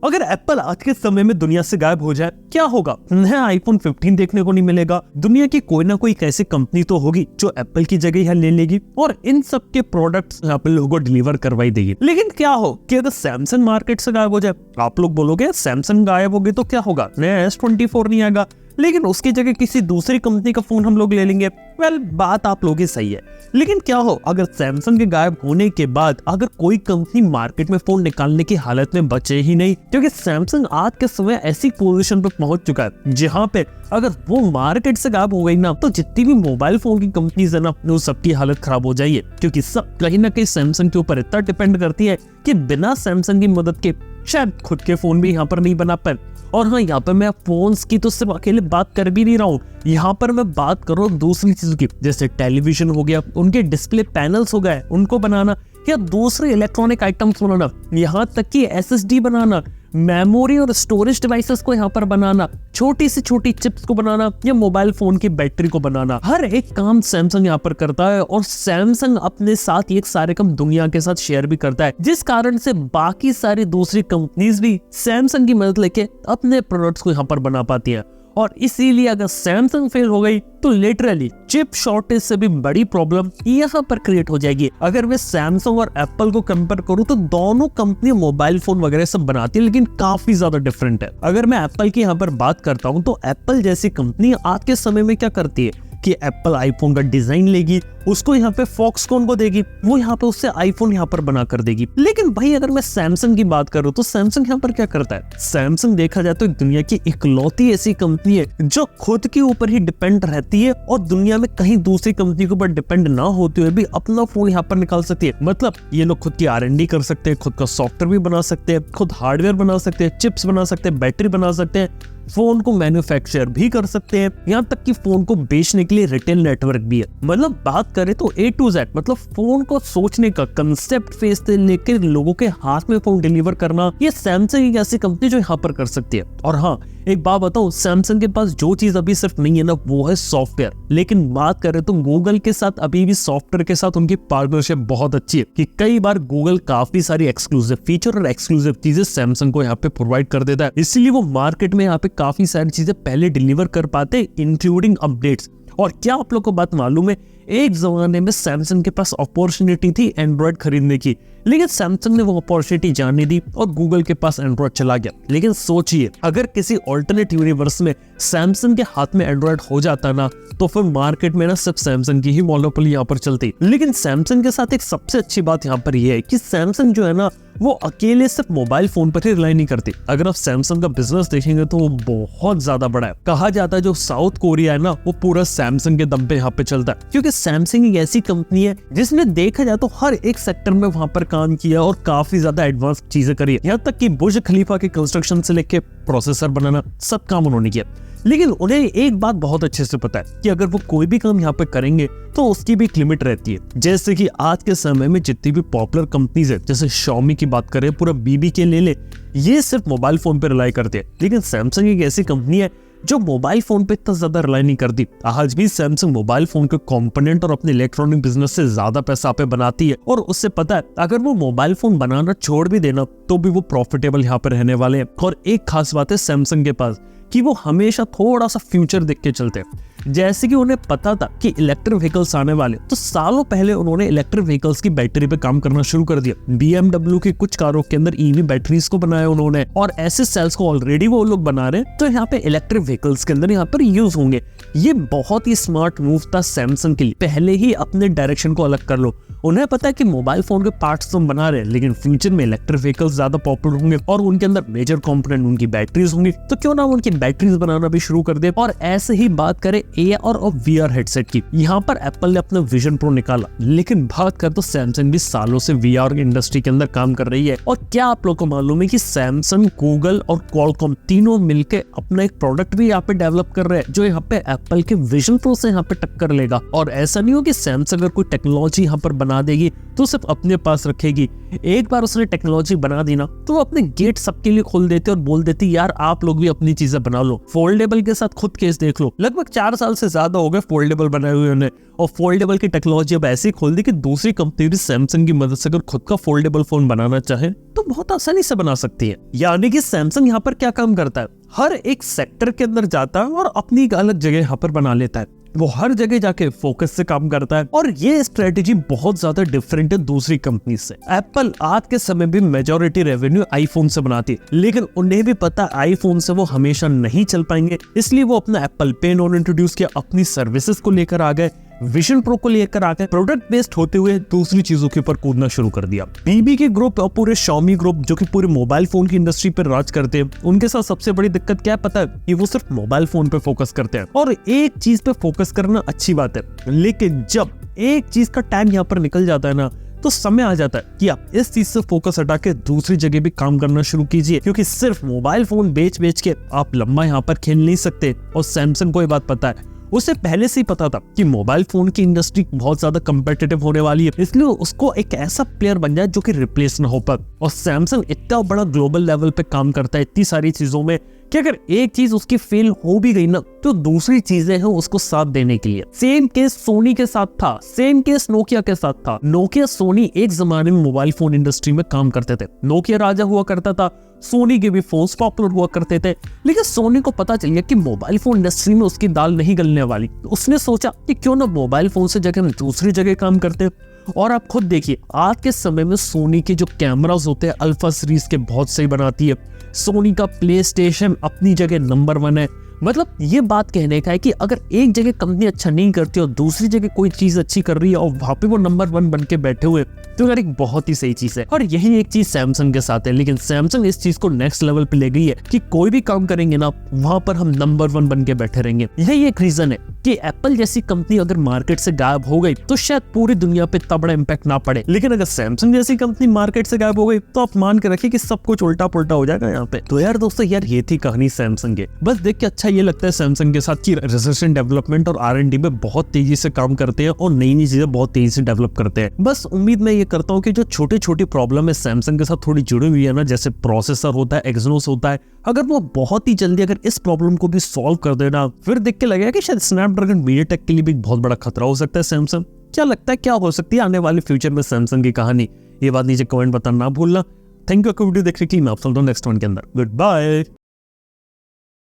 अगर एप्पल आज के समय में दुनिया से गायब हो जाए क्या होगा? नया आईफोन 15 देखने को नहीं मिलेगा। दुनिया की कोई ना कोई ऐसी कंपनी तो होगी जो एप्पल की जगह यहाँ ले लेगी और इन सब के प्रोडक्ट्स यहाँ पे लोगों को डिलीवर करवाई देगी। लेकिन क्या हो कि अगर सैमसंग मार्केट से गायब हो जाए? आप लोग बोलोगे सैमसंग गायब होगी तो क्या होगा, नया S24 नहीं आएगा, लेकिन उसकी जगह किसी दूसरी कंपनी का फोन हम लोग ले लेंगे। वेल, बात आप लोगों की सही है, लेकिन क्या हो अगर सैमसंग के गायब होने के बाद अगर कोई कंपनी मार्केट में फोन निकालने की हालत में बचे ही नहीं, क्योंकि सैमसंग आज के समय ऐसी पोजीशन पर पहुंच चुका है जहां पे अगर वो मार्केट से गायब हो गई ना तो जितनी भी मोबाइल फोन की कंपनीज है ना वो सबकी हालत खराब हो जाएगी, क्योंकि सब कहीं ना कहीं सैमसंग के ऊपर इतना डिपेंड करती है कि बिना सैमसंग की मदद के शायद खुद के फोन भी यहाँ पर नहीं बना पाए। और हाँ, यहाँ पर मैं फोन्स की तो सिर्फ अकेले बात कर भी नहीं रहा हूँ, यहाँ पर मैं बात कर रहा हूँ दूसरी चीजों की, जैसे टेलीविजन हो गया, उनके डिस्प्ले पैनल्स हो गए उनको बनाना, या दूसरे इलेक्ट्रॉनिक आइटम्स बनाना, यहाँ तक कि SSD बनाना, मेमोरी और स्टोरेज डिवाइसेस को यहाँ पर बनाना, छोटी से छोटी चिप्स को बनाना या मोबाइल फोन की बैटरी को बनाना, हर एक काम सैमसंग यहाँ पर करता है। और सैमसंग अपने साथ ये सारे काम दुनिया के साथ शेयर भी करता है, जिस कारण से बाकी सारी दूसरी कंपनीज भी सैमसंग की मदद लेके अपने प्रोडक्ट्स को यहाँ पर बना पाती है। और इसीलिए अगर सैमसंग फेल हो गई तो लिटरली चिप शॉर्टेज से भी बड़ी प्रॉब्लम यहाँ पर क्रिएट हो जाएगी। अगर मैं सैमसंग और एप्पल को कंपेयर करूँ तो दोनों कंपनी मोबाइल फोन वगैरह सब बनाती है, लेकिन काफी ज्यादा डिफरेंट है। अगर मैं एप्पल की यहाँ पर बात करता हूँ तो एप्पल जैसी कंपनी आज के समय में क्या करती है कि एप्पल आईफोन का डिजाइन लेगी, उसको यहाँ पे फॉक्सकॉन को देगी, वो यहाँ पे उससे आईफोन यहाँ पर बना कर देगी। लेकिन भाई अगर मैं सैमसंग की बात करूँ तो सैमसंग यहाँ पर क्या करता है? सैमसंग देखा जाए तो दुनिया की इकलौती ऐसी कंपनी है जो खुद के ऊपर ही डिपेंड रहती है और दुनिया में कहीं दूसरी कंपनी के ऊपर डिपेंड ना होते हुए भी अपना फोन यहाँ पर निकाल सकती है। मतलब ये लोग खुद की R&D कर सकते हैं, खुद का सॉफ्टवेयर भी बना सकते हैं, खुद हार्डवेयर बना सकते हैं, चिप्स बना सकते हैं, बैटरी बना सकते हैं, फोन को मैन्युफैक्चर भी कर सकते हैं, यहाँ तक कि फोन को बेचने के लिए रिटेल नेटवर्क भी है। मतलब बात करें तो A to Z, मतलब फोन को सोचने का कंसेप्ट फेज से लेकर लोगों के हाथ में फोन डिलीवर करना, ये सैमसंग एक ऐसी कंपनी जो यहाँ पर कर सकती है। और हाँ, एक बात बताऊं, सैमसंग के पास जो चीज अभी सिर्फ नहीं है ना वो है सॉफ्टवेयर। लेकिन बात करें तो गूगल के साथ अभी भी सॉफ्टवेयर के साथ उनकी पार्टनरशिप बहुत अच्छी है कि कई बार गूगल काफी सारी एक्सक्लूसिव फीचर और एक्सक्लूसिव चीजें सैमसंग को यहाँ पे प्रोवाइड कर देता है, इसीलिए वो मार्केट में यहाँ पे काफी सारी चीजें पहले डिलीवर कर पाते, इंक्लूडिंग अपडेट्स। और क्या आप लोग को बात मालूम है, एक जमाने में सैमसंग के पास अपॉर्चुनिटी थी एंड्रॉइड खरीदने की, लेकिन सैमसंग ने वो अपॉर्चुनिटी जाने दी और गूगल के पास एंड्रॉइड चला गया। लेकिन सोचिए अगर किसी ऑल्टरनेट यूनिवर्स में सैमसंग के हाथ में एंड्रॉइड हो जाता ना तो फिर मार्केट में ना सिर्फ सैमसंग की ही मोनोपोली यहाँ पर चलती। लेकिन सैमसंग के साथ एक सबसे अच्छी बात यहाँ पर यह है कि सैमसंग जो है ना वो अकेले सिर्फ मोबाइल फोन पर ही रिलाई नहीं करती। अगर आप सैमसंग का बिजनेस देखेंगे तो वो बहुत ज्यादा बड़ा है। कहा जाता है जो साउथ कोरिया है ना वो पूरा सैमसंग के दम पे यहाँ पे चलता है, क्योंकि सैमसंग एक ऐसी कंपनी है जिसने देखा जाए तो हर एक सेक्टर में वहां पर काम किया और काफी ज्यादा एडवांस चीजें करी है। यहाँ तक कि बुर्ज खलीफा के कंस्ट्रक्शन से लेके प्रोसेसर बनाना सब काम उन्होंने किया। लेकिन उन्हें एक बात बहुत अच्छे से पता है कि अगर वो कोई भी काम यहाँ पे करेंगे तो उसकी भी एक लिमिट रहती है। जैसे कि आज के समय में जितनी भी पॉपुलर कंपनीज है, जैसे Xiaomi की बात करें, पूरा BBK ले ले, ये सिर्फ मोबाइल फोन पे रिलाई करते हैं। लेकिन सैमसंग एक ऐसी कंपनी है जो मोबाइल फोन पे इतना ज्यादा रिलाई नहीं करती। आज भी सैमसंग मोबाइल फोन के कंपोनेंट और अपने इलेक्ट्रॉनिक बिजनेस से ज्यादा पैसा पे बनाती है और उससे पता है अगर वो मोबाइल फोन बनाना छोड़ भी देना तो भी वो प्रॉफिटेबल यहाँ पे रहने वाले हैं। और एक खास बात है सैमसंग के पास कि वो हमेशा थोड़ा सा फ्यूचर देख के चलते हैं। जैसे कि उन्हें पता था कि इलेक्ट्रिक व्हीकल्स आने वाले, तो सालों पहले उन्होंने इलेक्ट्रिक व्हीकल्स की बैटरी पे काम करना शुरू कर दिया। BMW की कुछ कारों के अंदर EV बैटरीज को बनाया उन्होंने और ऐसे सेल्स को ऑलरेडी वो लोग बना रहे हैं, तो यहाँ पे इलेक्ट्रिक व्हीकल्स के अंदर यहाँ पर यूज होंगे। ये बहुत ही स्मार्ट मूव था सैमसंग के लिए, पहले ही अपने डायरेक्शन को अलग कर लो। उन्हें पता है कि मोबाइल फोन के पार्ट्स तो बना रहे हैं, लेकिन फ्यूचर में इलेक्ट्रिक व्हीकल्स ज्यादा पॉपुलर होंगे और उनके अंदर मेजर कंपोनेंट उनकी बैटरीज होंगी, तो क्यों ना उनकी बैटरीज बनाना भी शुरू कर दे। और ऐसे ही बात करें AR और VR हेडसेट की, यहाँ पर एप्पल ने अपना विजन प्रो निकाला। लेकिन बात कर तो सैमसंग भी सालों से VR इंडस्ट्री के अंदर काम कर रही है। और क्या आप लोग को मालूम है कि सैमसंग, गूगल और क्वालकॉम तीनों मिलकर अपना एक प्रोडक्ट भी यहाँ पे डेवलप कर रहे हैं जो यहाँ पे एप्पल के विजन प्रो से यहाँ पे टक्कर लेगा। और ऐसा नहीं हो कि सैमसंग अगर कोई टेक्नोलॉजी यहाँ पर बना देगी तो सिर्फ अपने पास रखेगी। एक बार उसने टेक्नोलॉजी बना दी ना तो वो अपने गेट सबके लिए खोल देते और बोल देती यार आप लोग भी अपनी चीजें बना लो। फोल्डेबल के साथ खुद केस देख लो, लगभग 4 साल से ज्यादा हो गए फोल्डेबल बनाए हुए उन्हें, और फोल्डेबल की टेक्नोलॉजी अब ऐसी खोल दी कि दूसरी कंपनी भी सैमसंग की मदद से अगर खुद का फोल्डेबल फोन बनाना चाहे तो बहुत आसानी से बना सकती है। यानी कि सैमसंग यहाँ पर क्या काम करता है, हर एक सेक्टर के अंदर जाता है और अपनी एक अलग जगह यहाँ पर बना लेता है। वो हर जगह जाके फोकस से काम करता है और ये स्ट्रेटेजी बहुत ज्यादा डिफरेंट है दूसरी कंपनी से। एप्पल आज के समय भी मेजॉरिटी रेवेन्यू आईफोन से बनाती है, लेकिन उन्हें भी पता है आईफोन से वो हमेशा नहीं चल पाएंगे, इसलिए वो अपना एप्पल पे नॉन इंट्रोड्यूस किया, अपनी सर्विसेज को लेकर आ गए, विजन प्रो को लेकर आकर प्रोडक्ट बेस्ड होते हुए दूसरी चीजों के ऊपर कूदना शुरू कर दिया। बीबी के ग्रुप और पूरे Xiaomi ग्रुप जो कि पूरे मोबाइल फोन की इंडस्ट्री पर राज करते हैं, उनके साथ सबसे बड़ी दिक्कत क्या है पता है, कि वो सिर्फ मोबाइल फोन पे फोकस करते हैं। और एक चीज पे फोकस करना अच्छी बात है, लेकिन जब एक चीज का टाइम यहाँ पर निकल जाता है ना, तो समय आ जाता है कि आप इस चीज से फोकस हटा के दूसरी जगह भी काम करना शुरू कीजिए, क्योंकि सिर्फ मोबाइल फोन बेच बेच के आप लंबा यहाँ पर खेल नहीं सकते। और सैमसंग को ये बात पता है, उसे पहले से ही पता था कि मोबाइल फोन की इंडस्ट्री बहुत ज्यादा कंपेटिटिव होने वाली है, इसलिए उसको एक ऐसा प्लेयर बन जाए जो कि रिप्लेस ना हो पाए। और सैमसंग इतना बड़ा ग्लोबल लेवल पे काम करता है इतनी सारी चीजों में कि अगर एक चीज उसकी फेल हो भी गई ना, तो दूसरी चीजें हैं उसको साथ देने के लिए। सेम केस सोनी के साथ था, सेम केस नोकिया के साथ था। नोकिया सोनी एक जमाने में मोबाइल फोन इंडस्ट्री में काम करते थे, नोकिया राजा हुआ करता था, सोनी के भी फोन्स पॉपुलर हुआ करते थे, लेकिन सोनी को पता चल गया कि मोबाइल फोन इंडस्ट्री में उसकी दाल नहीं गलने वाली। तो उसने सोचा कि क्यों ना मोबाइल फोन से जगह हम दूसरी जगह काम करते हैं। और आप खुद देखिए आज के समय में सोनी के जो कैमरास होते हैं अल्फा सीरीज के बहुत सही बनाती है, सोनी का प्ले स्टेशन अपनी जगह नंबर 1 है। मतलब ये बात कहने का है कि अगर एक जगह कंपनी अच्छा नहीं करती और दूसरी जगह कोई चीज अच्छी कर रही है और वहां पे वो नंबर 1 बन के बैठे हुए, तो यार एक बहुत ही सही चीज है। और यही एक चीज सैमसंग के साथ है, लेकिन सैमसंग इस चीज को नेक्स्ट लेवल पे ले गई है कि कोई भी काम करेंगे ना, वहां पर हम नंबर 1 बन के बैठे रहेंगे। यही एक रीजन है कि एप्पल जैसी कंपनी अगर मार्केट से गायब हो गई तो शायद पूरी दुनिया पे इतना बड़ा इम्पैक्ट ना पड़े, लेकिन अगर सैमसंग जैसी कंपनी मार्केट से गायब हो गई तो आप मान के रखिए कि सब कुछ उल्टा पुल्टा हो जाएगा यहाँ पे। तो यार दोस्तों, यार ये थी कहानी सैमसंग के। बस देख के अच्छा ये लगता है सैमसंग के साथ कि रिसर्च एंड डेवलपमेंट और R&D में बहुत तेजी से काम करते हैं और नई नई चीजें बहुत तेजी से डेवलप करते हैं। बस उम्मीद मैं ये करता हूँ कि जो छोटी छोटी प्रॉब्लम है सैमसंग के साथ थोड़ी जुड़ी हुई है ना, जैसे प्रोसेसर होता है, एक्सिनोस होता है, अगर वो बहुत ही जल्दी अगर इस प्रॉब्लम को भी सॉल्व कर देना, फिर देख के लगेगा कि शायद स्नैपड्रैगन मीडियाटेक के लिए भी बहुत बड़ा खतरा हो सकता है सैमसंग। क्या लगता है क्या हो सकती है आने वाले फ्यूचर में सैमसंग की कहानी? ये बात नीचे कमेंट बताना ना भूलना। थैंक यू वीडियो देखने के लिए। मैं आपसे नेक्स्ट वन के अंदर। Good bye.